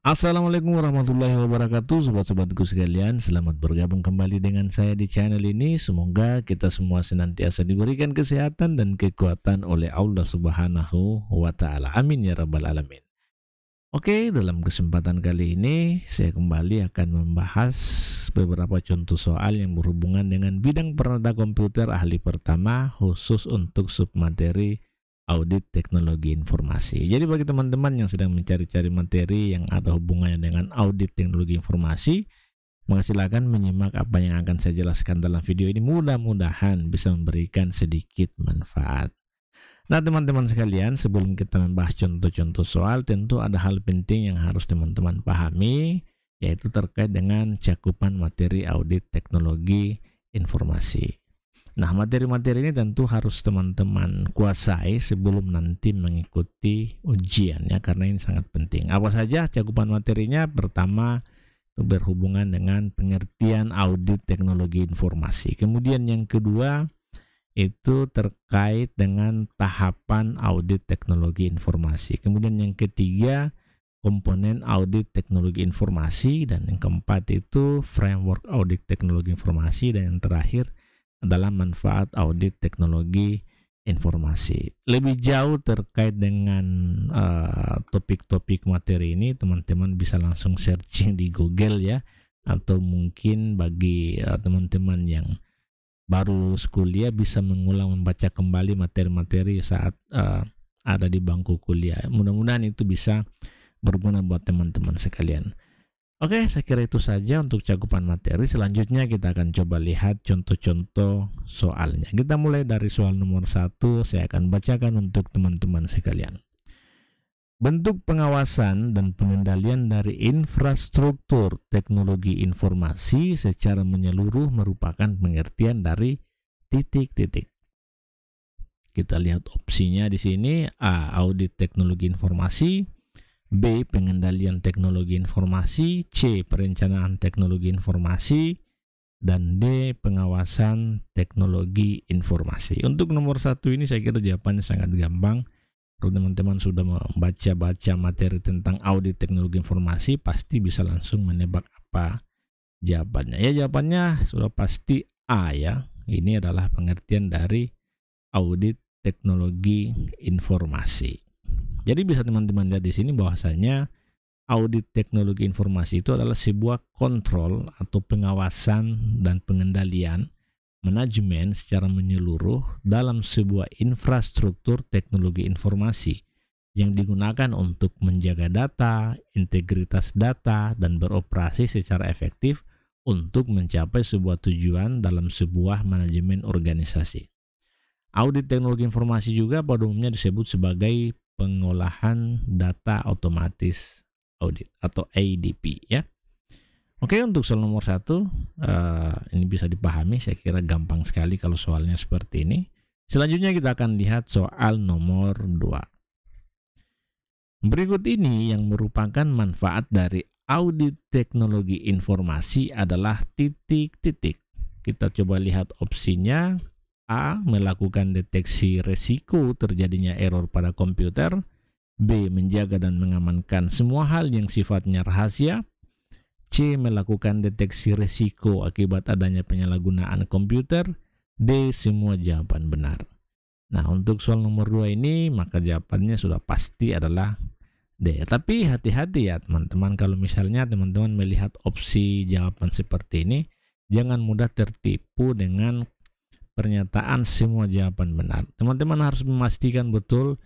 Assalamualaikum warahmatullahi wabarakatuh, sobat-sobatku sekalian. Selamat bergabung kembali dengan saya di channel ini. Semoga kita semua senantiasa diberikan kesehatan dan kekuatan oleh Allah Subhanahu wa Ta'ala. Amin ya Rabbal 'Alamin. Oke, dalam kesempatan kali ini saya kembali akan membahas beberapa contoh soal yang berhubungan dengan bidang perangkat komputer ahli pertama, khusus untuk submateri audit teknologi informasi. Jadi bagi teman-teman yang sedang mencari-cari materi yang ada hubungannya dengan audit teknologi informasi, maka silakan menyimak apa yang akan saya jelaskan dalam video ini. Mudah-mudahan bisa memberikan sedikit manfaat. Nah, teman-teman sekalian, sebelum kita membahas contoh-contoh soal, tentu ada hal penting yang harus teman-teman pahami, yaitu terkait dengan cakupan materi audit teknologi informasi. Nah, materi-materi ini tentu harus teman-teman kuasai sebelum nanti mengikuti ujian ya, karena ini sangat penting. Apa saja cakupan materinya? Pertama, itu berhubungan dengan pengertian audit teknologi informasi. Kemudian yang kedua, itu terkait dengan tahapan audit teknologi informasi. Kemudian yang ketiga, komponen audit teknologi informasi. Dan yang keempat itu framework audit teknologi informasi. Dan yang terakhir adalah manfaat audit teknologi informasi. Lebih jauh terkait dengan topik-topik materi ini, teman-teman bisa langsung searching di Google ya, atau mungkin bagi teman-teman yang baru lulus kuliah bisa mengulang membaca kembali materi-materi saat ada di bangku kuliah. Mudah-mudahan itu bisa berguna buat teman-teman sekalian. Oke, saya kira itu saja untuk cakupan materi. Selanjutnya kita akan coba lihat contoh-contoh soalnya. Kita mulai dari soal nomor 1, saya akan bacakan untuk teman-teman sekalian. Bentuk pengawasan dan pengendalian dari infrastruktur teknologi informasi secara menyeluruh merupakan pengertian dari titik-titik. Kita lihat opsinya di sini. A. Audit teknologi informasi. B. Pengendalian teknologi informasi. C. Perencanaan teknologi informasi. Dan D. Pengawasan teknologi informasi. Untuk nomor 1 ini saya kira jawabannya sangat gampang. Kalau teman-teman sudah membaca-baca materi tentang audit teknologi informasi, pasti bisa langsung menebak apa jawabannya. Ya, jawabannya sudah pasti A ya. Ini adalah pengertian dari audit teknologi informasi. Jadi bisa teman-teman lihat di sini bahwasanya audit teknologi informasi itu adalah sebuah kontrol atau pengawasan dan pengendalian manajemen secara menyeluruh dalam sebuah infrastruktur teknologi informasi yang digunakan untuk menjaga data, integritas data, dan beroperasi secara efektif untuk mencapai sebuah tujuan dalam sebuah manajemen organisasi. Audit teknologi informasi juga pada umumnya disebut sebagai pengolahan data otomatis audit atau ADP ya. Oke, untuk soal nomor 1 ini bisa dipahami, saya kira gampang sekali kalau soalnya seperti ini. Selanjutnya kita akan lihat soal nomor 2. Berikut ini yang merupakan manfaat dari audit teknologi informasi adalah titik-titik. Kita coba lihat opsinya. A. Melakukan deteksi resiko terjadinya error pada komputer. B. Menjaga dan mengamankan semua hal yang sifatnya rahasia. C. Melakukan deteksi resiko akibat adanya penyalahgunaan komputer. D. Semua jawaban benar. Nah, untuk soal nomor 2 ini maka jawabannya sudah pasti adalah D. Tapi hati-hati ya teman-teman, kalau misalnya teman-teman melihat opsi jawaban seperti ini, jangan mudah tertipu dengan pernyataan semua jawaban benar. Teman-teman harus memastikan betul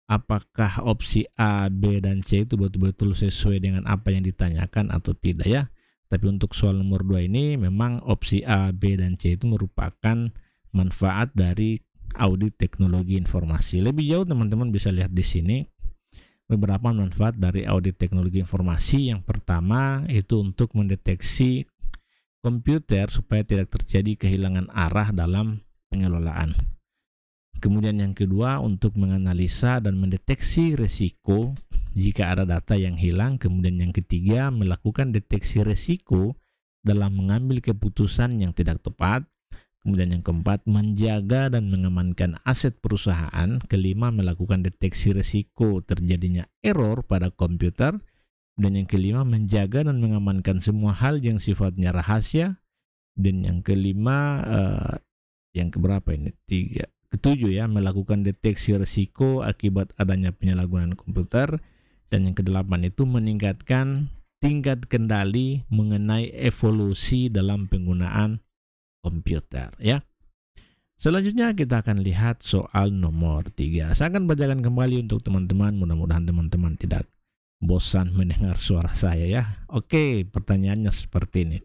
apakah opsi A, B, dan C itu betul-betul sesuai dengan apa yang ditanyakan atau tidak ya. Tapi untuk soal nomor 2 ini memang opsi A, B, dan C itu merupakan manfaat dari audit teknologi informasi. Lebih jauh teman-teman bisa lihat di sini beberapa manfaat dari audit teknologi informasi. Yang pertama itu untuk mendeteksi komputer supaya tidak terjadi kehilangan arah dalam pengelolaan. Kemudian yang kedua untuk menganalisa dan mendeteksi resiko jika ada data yang hilang. Kemudian yang ketiga melakukan deteksi resiko dalam mengambil keputusan yang tidak tepat. Kemudian yang keempat menjaga dan mengamankan aset perusahaan. Kelima melakukan deteksi resiko terjadinya error pada komputer. Dan yang kelima, menjaga dan mengamankan semua hal yang sifatnya rahasia. Dan yang kelima, yang keberapa ini? Ketujuh ya, melakukan deteksi risiko akibat adanya penyalahgunaan komputer. Dan yang kedelapan itu meningkatkan tingkat kendali mengenai evolusi dalam penggunaan komputer ya. Selanjutnya kita akan lihat soal nomor 3. Saya akan bacakan kembali untuk teman-teman, mudah-mudahan teman-teman tidak bosan mendengar suara saya ya. Oke, pertanyaannya seperti ini.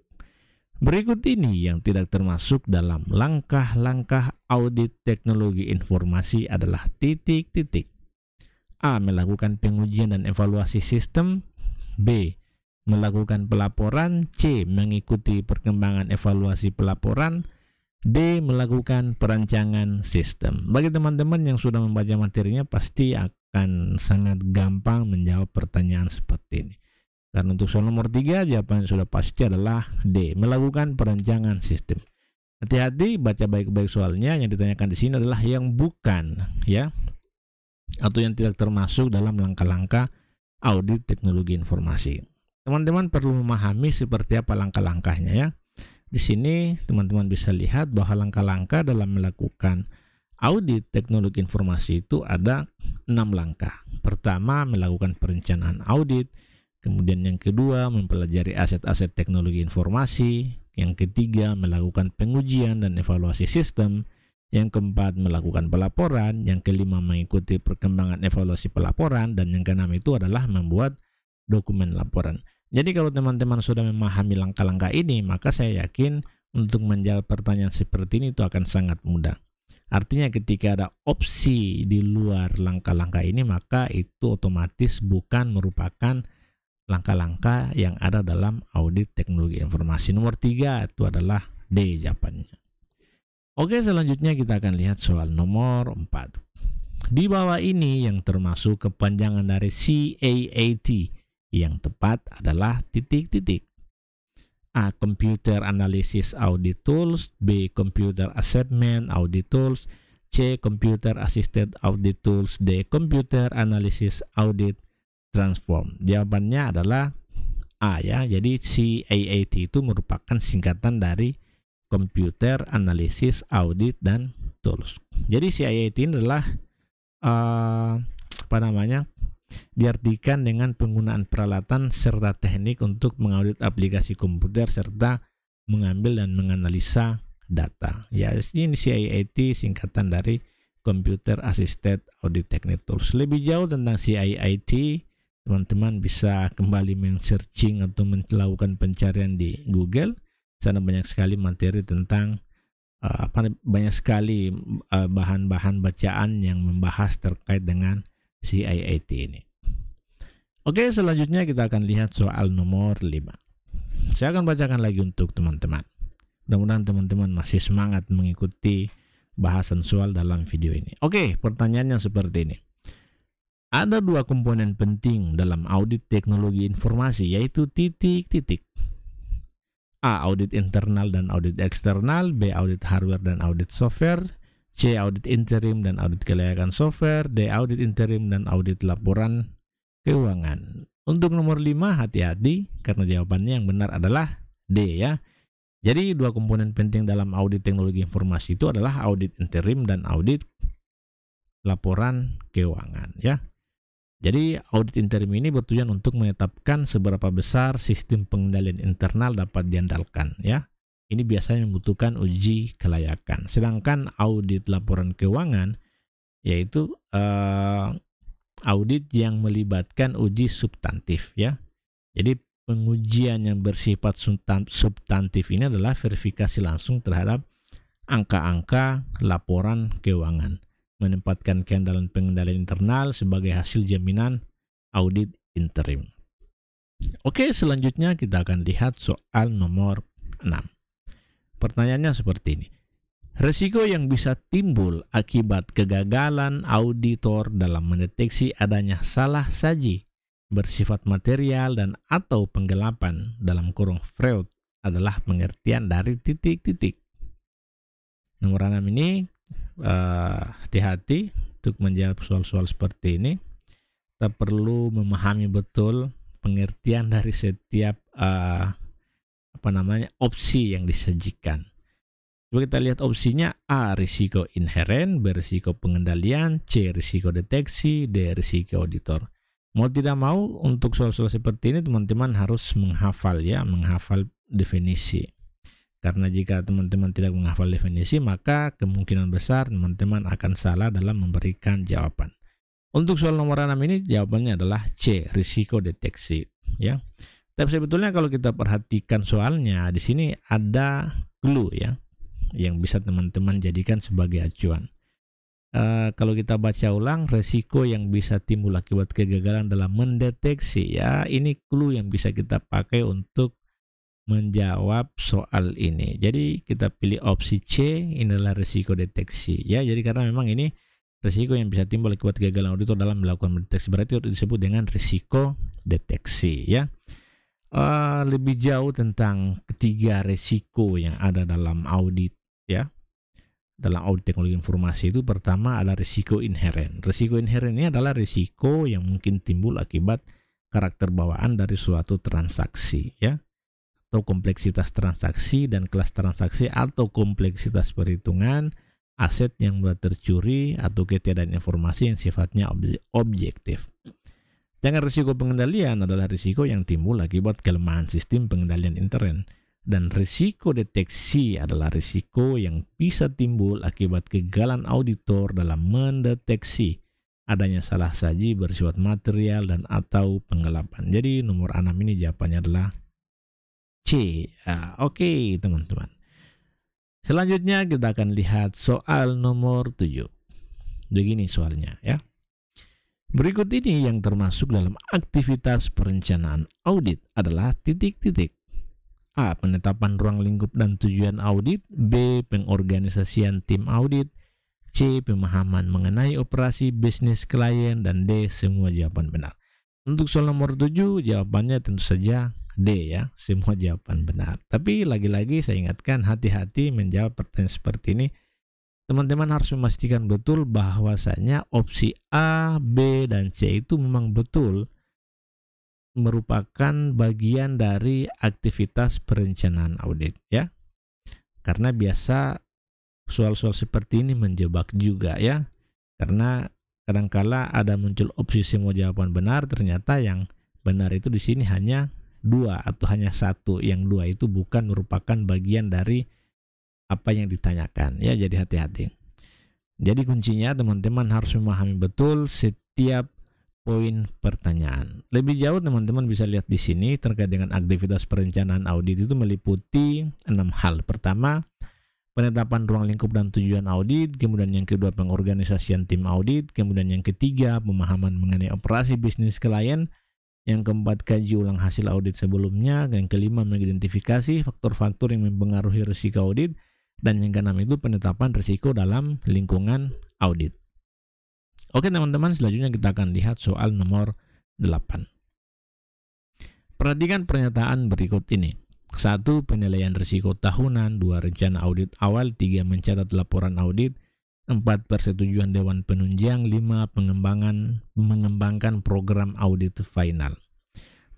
Berikut ini yang tidak termasuk dalam langkah-langkah audit teknologi informasi adalah titik-titik. A. Melakukan pengujian dan evaluasi sistem. B. Melakukan pelaporan. C. Mengikuti perkembangan evaluasi pelaporan. D. Melakukan perancangan sistem. Bagi teman-teman yang sudah membaca materinya pasti akan sangat gampang menjawab pertanyaan seperti ini. Karena untuk soal nomor 3 jawabannya sudah pasti adalah D. Melakukan perancangan sistem. Hati-hati baca baik-baik soalnya, yang ditanyakan di sini adalah yang bukan ya, atau yang tidak termasuk dalam langkah-langkah audit teknologi informasi. Teman-teman perlu memahami seperti apa langkah-langkahnya ya. Di sini teman-teman bisa lihat bahwa langkah-langkah dalam melakukan audit teknologi informasi itu ada 6 langkah. Pertama, melakukan perencanaan audit. Kemudian yang kedua, mempelajari aset-aset teknologi informasi. Yang ketiga, melakukan pengujian dan evaluasi sistem. Yang keempat, melakukan pelaporan. Yang kelima, mengikuti perkembangan evaluasi pelaporan. Dan yang keenam itu adalah membuat dokumen laporan. Jadi kalau teman-teman sudah memahami langkah-langkah ini, maka saya yakin untuk menjawab pertanyaan seperti ini itu akan sangat mudah. Artinya ketika ada opsi di luar langkah-langkah ini, maka itu otomatis bukan merupakan langkah-langkah yang ada dalam audit teknologi informasi. Nomor 3 itu adalah D jawabannya. Oke, selanjutnya kita akan lihat soal nomor 4. Di bawah ini yang termasuk kepanjangan dari CAAT. Yang tepat adalah titik-titik. A. Computer Analysis Audit Tools. B. Computer Assessment Audit Tools. C. Computer Assisted Audit Tools. D. Computer Analysis Audit Transform. Jawabannya adalah A ya. Jadi CAAT itu merupakan singkatan dari Computer Analysis Audit dan Tools. Jadi CAAT ini adalah diartikan dengan penggunaan peralatan serta teknik untuk mengaudit aplikasi komputer serta mengambil dan menganalisa data. Ya, ini CAAT singkatan dari Computer Assisted Audit Technique Tools. Lebih jauh tentang CAAT, teman-teman bisa kembali men-searching atau melakukan pencarian di Google. Sana banyak sekali materi tentang banyak sekali bahan-bahan bacaan yang membahas terkait dengan CAAT ini. Oke, selanjutnya kita akan lihat soal nomor 5. Saya akan bacakan lagi untuk teman-teman. Mudah-mudahan teman-teman masih semangat mengikuti bahasan soal dalam video ini. Oke, pertanyaannya seperti ini. Ada 2 komponen penting dalam audit teknologi informasi, yaitu titik-titik. A. Audit internal dan audit eksternal. B. Audit hardware dan audit software. C. Audit interim dan audit kelayakan software. D. Audit interim dan audit laporan keuangan. Untuk nomor 5, hati-hati karena jawabannya yang benar adalah D ya. Jadi 2 komponen penting dalam audit teknologi informasi itu adalah audit interim dan audit laporan keuangan ya. Jadi audit interim ini bertujuan untuk menetapkan seberapa besar sistem pengendalian internal dapat diandalkan ya. Ini biasanya membutuhkan uji kelayakan. Sedangkan audit laporan keuangan yaitu audit yang melibatkan uji substantif ya. Jadi pengujian yang bersifat substantif ini adalah verifikasi langsung terhadap angka-angka laporan keuangan, menempatkan keandalan pengendalian internal sebagai hasil jaminan audit interim. Oke, selanjutnya kita akan lihat soal nomor 6. Pertanyaannya seperti ini. Risiko yang bisa timbul akibat kegagalan auditor dalam mendeteksi adanya salah saji bersifat material dan atau penggelapan dalam kurung fraud adalah pengertian dari titik-titik. Nomor 6 ini hati-hati untuk menjawab soal-soal seperti ini. Kita perlu memahami betul pengertian dari setiap opsi yang disajikan. Coba kita lihat opsinya: A, risiko inheren; B, risiko pengendalian; C, risiko deteksi; D, risiko auditor. Mau tidak mau, untuk soal-soal seperti ini teman-teman harus menghafal definisi. Karena jika teman-teman tidak menghafal definisi, maka kemungkinan besar teman-teman akan salah dalam memberikan jawaban. Untuk soal nomor 6 ini jawabannya adalah C, risiko deteksi, ya. Tapi sebetulnya kalau kita perhatikan soalnya, di sini ada clue ya, yang bisa teman-teman jadikan sebagai acuan. Kalau kita baca ulang, risiko yang bisa timbul akibat kegagalan dalam mendeteksi, ya, ini clue yang bisa kita pakai untuk menjawab soal ini. Jadi kita pilih opsi C, inilah risiko deteksi, ya. Jadi karena memang ini risiko yang bisa timbul akibat kegagalan auditor dalam melakukan mendeteksi, berarti disebut dengan risiko deteksi, ya. Lebih jauh tentang ketiga risiko yang ada dalam audit, ya, dalam audit teknologi informasi itu, pertama adalah risiko inheren. Risiko inheren ini adalah risiko yang mungkin timbul akibat karakter bawaan dari suatu transaksi, ya, atau kompleksitas transaksi dan kelas transaksi, atau kompleksitas perhitungan, aset yang mudah tercuri, atau ketiadaan informasi yang sifatnya objektif. Sedangkan risiko pengendalian adalah risiko yang timbul akibat kelemahan sistem pengendalian intern. Dan risiko deteksi adalah risiko yang bisa timbul akibat kegagalan auditor dalam mendeteksi adanya salah saji bersifat material dan atau penggelapan. Jadi nomor 6 ini jawabannya adalah C. Oke, teman-teman. Selanjutnya kita akan lihat soal nomor 7. Begini soalnya, ya. Berikut ini yang termasuk dalam aktivitas perencanaan audit adalah titik-titik. A, penetapan ruang lingkup dan tujuan audit; B, pengorganisasian tim audit; C, pemahaman mengenai operasi bisnis klien; dan D, semua jawaban benar. Untuk soal nomor 7, jawabannya tentu saja D, ya, semua jawaban benar. Tapi lagi-lagi saya ingatkan, hati-hati menjawab pertanyaan seperti ini. Teman-teman harus memastikan betul bahwasanya opsi A, B, dan C itu memang betul merupakan bagian dari aktivitas perencanaan audit, ya. Karena biasa soal-soal seperti ini menjebak juga, ya. Karena kadangkala ada muncul opsi semua jawaban benar, ternyata yang benar itu di sini hanya 2 atau hanya 1. Yang 2 itu bukan merupakan bagian dari apa yang ditanyakan, ya. Jadi hati-hati. Jadi kuncinya teman-teman harus memahami betul setiap poin pertanyaan. Lebih jauh teman-teman bisa lihat di sini terkait dengan aktivitas perencanaan audit itu meliputi 6 hal. Pertama, penetapan ruang lingkup dan tujuan audit; kemudian yang kedua, pengorganisasian tim audit; kemudian yang ketiga, pemahaman mengenai operasi bisnis klien; yang keempat, kaji ulang hasil audit sebelumnya; yang kelima, mengidentifikasi faktor-faktor yang mempengaruhi risiko audit; dan yang keenam itu penetapan risiko dalam lingkungan audit. Oke teman-teman, selanjutnya kita akan lihat soal nomor 8. Perhatikan pernyataan berikut ini. 1. Penilaian risiko tahunan. 2. Rencana audit awal. 3. Mencatat laporan audit. 4. Persetujuan Dewan Penunjang. 5. Mengembangkan program audit final.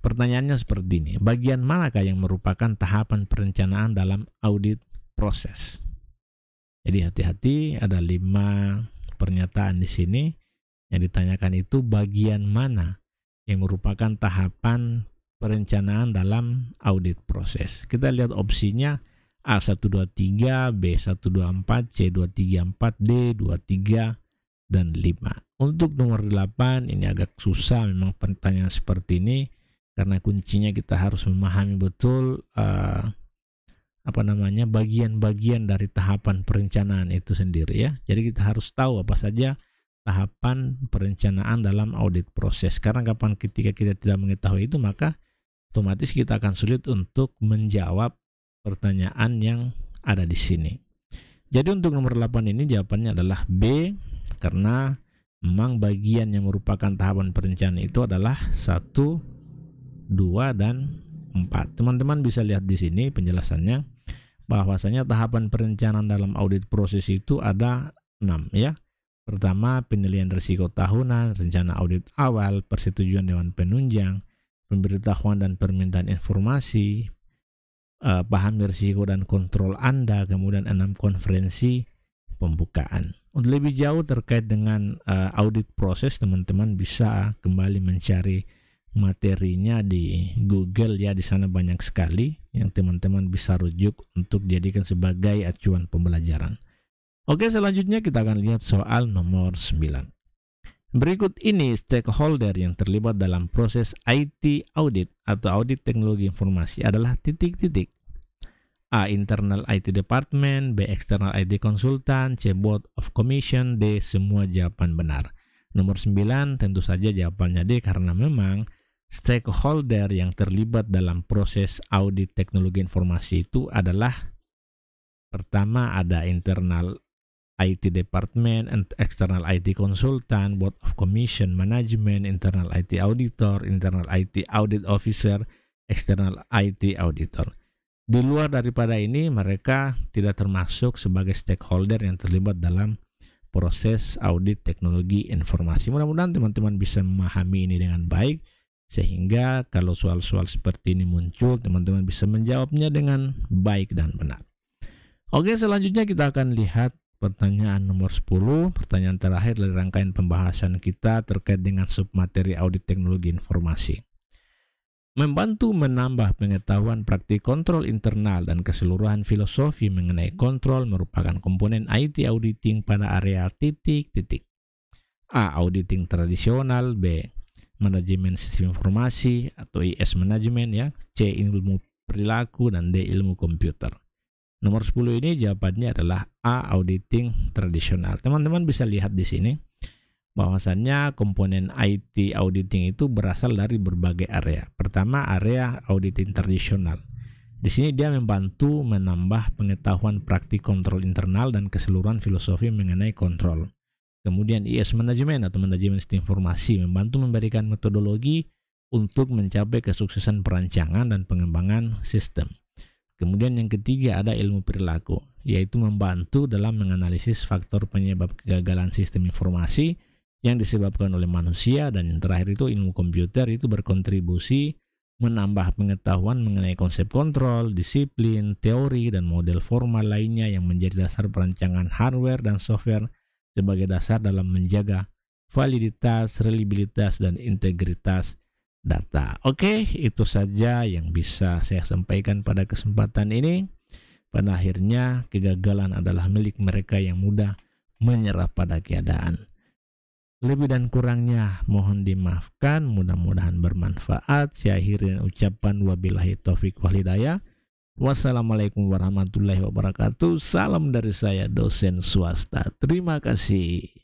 Pertanyaannya seperti ini. Bagian manakah yang merupakan tahapan perencanaan dalam audit proses? Jadi hati-hati, ada 5 pernyataan di sini. Yang ditanyakan itu bagian mana yang merupakan tahapan perencanaan dalam audit proses. Kita lihat opsinya: A123, B124, C234, D23, dan 5. Untuk nomor 8 ini agak susah memang pertanyaan seperti ini, karena kuncinya kita harus memahami betul bagian-bagian dari tahapan perencanaan itu sendiri, ya. Jadi kita harus tahu apa saja tahapan perencanaan dalam audit proses. Karena ketika kita tidak mengetahui itu, maka otomatis kita akan sulit untuk menjawab pertanyaan yang ada di sini. Jadi untuk nomor 8 ini jawabannya adalah B, karena memang bagian yang merupakan tahapan perencanaan itu adalah 1, 2, dan 4. Teman-teman bisa lihat di sini penjelasannya, bahwasanya tahapan perencanaan dalam audit proses itu ada 6, ya. Pertama, penilaian risiko tahunan; rencana audit awal; persetujuan Dewan Penunjang; pemberitahuan dan permintaan informasi, pahami risiko dan kontrol Anda, kemudian 6 konferensi pembukaan. Untuk lebih jauh terkait dengan audit proses, teman-teman bisa kembali mencari materinya di Google ya, di sana banyak sekali yang teman-teman bisa rujuk untuk jadikan sebagai acuan pembelajaran. Oke, selanjutnya kita akan lihat soal nomor 9. Berikut ini stakeholder yang terlibat dalam proses IT audit atau audit teknologi informasi adalah titik-titik. A. Internal IT Department, B. External IT Konsultan, C. Board of Commission, D. Semua jawaban benar. Nomor 9 tentu saja jawabannya D, karena memang stakeholder yang terlibat dalam proses audit teknologi informasi itu adalah, pertama ada Internal IT Department, External IT Konsultan, Board of Commission, Management, Internal IT Auditor, Internal IT Audit Officer, External IT Auditor. Di luar daripada ini, mereka tidak termasuk sebagai stakeholder yang terlibat dalam proses audit teknologi informasi. Mudah-mudahan teman-teman bisa memahami ini dengan baik, sehingga kalau soal-soal seperti ini muncul, teman-teman bisa menjawabnya dengan baik dan benar. Oke, selanjutnya kita akan lihat pertanyaan nomor 10, pertanyaan terakhir dari rangkaian pembahasan kita terkait dengan submateri audit teknologi informasi. Membantu menambah pengetahuan praktik kontrol internal dan keseluruhan filosofi mengenai kontrol merupakan komponen IT auditing pada area titik-titik. A. Auditing tradisional, B. Manajemen sistem informasi atau IS Management ya, C. Ilmu perilaku, dan D. Ilmu komputer. Nomor 10 ini jawabannya adalah A. Auditing tradisional. Teman-teman bisa lihat di sini bahwasannya komponen IT auditing itu berasal dari berbagai area. Pertama, area auditing tradisional. Di sini dia membantu menambah pengetahuan praktik kontrol internal dan keseluruhan filosofi mengenai kontrol. Kemudian IS Management atau manajemen sistem informasi membantu memberikan metodologi untuk mencapai kesuksesan perancangan dan pengembangan sistem. Kemudian yang ketiga ada ilmu perilaku, yaitu membantu dalam menganalisis faktor penyebab kegagalan sistem informasi yang disebabkan oleh manusia. Dan yang terakhir itu ilmu komputer, itu berkontribusi menambah pengetahuan mengenai konsep kontrol, disiplin, teori, dan model formal lainnya yang menjadi dasar perancangan hardware dan software sebagai dasar dalam menjaga validitas, reliabilitas, dan integritas data. Oke, itu saja yang bisa saya sampaikan pada kesempatan ini. Pada akhirnya, kegagalan adalah milik mereka yang mudah menyerah pada keadaan. Lebih dan kurangnya mohon dimaafkan, mudah-mudahan bermanfaat. Saya akhiri dengan ucapan wabillahi taufik wal hidayah. Wassalamualaikum warahmatullahi wabarakatuh. Salam dari saya, dosen swasta. Terima kasih.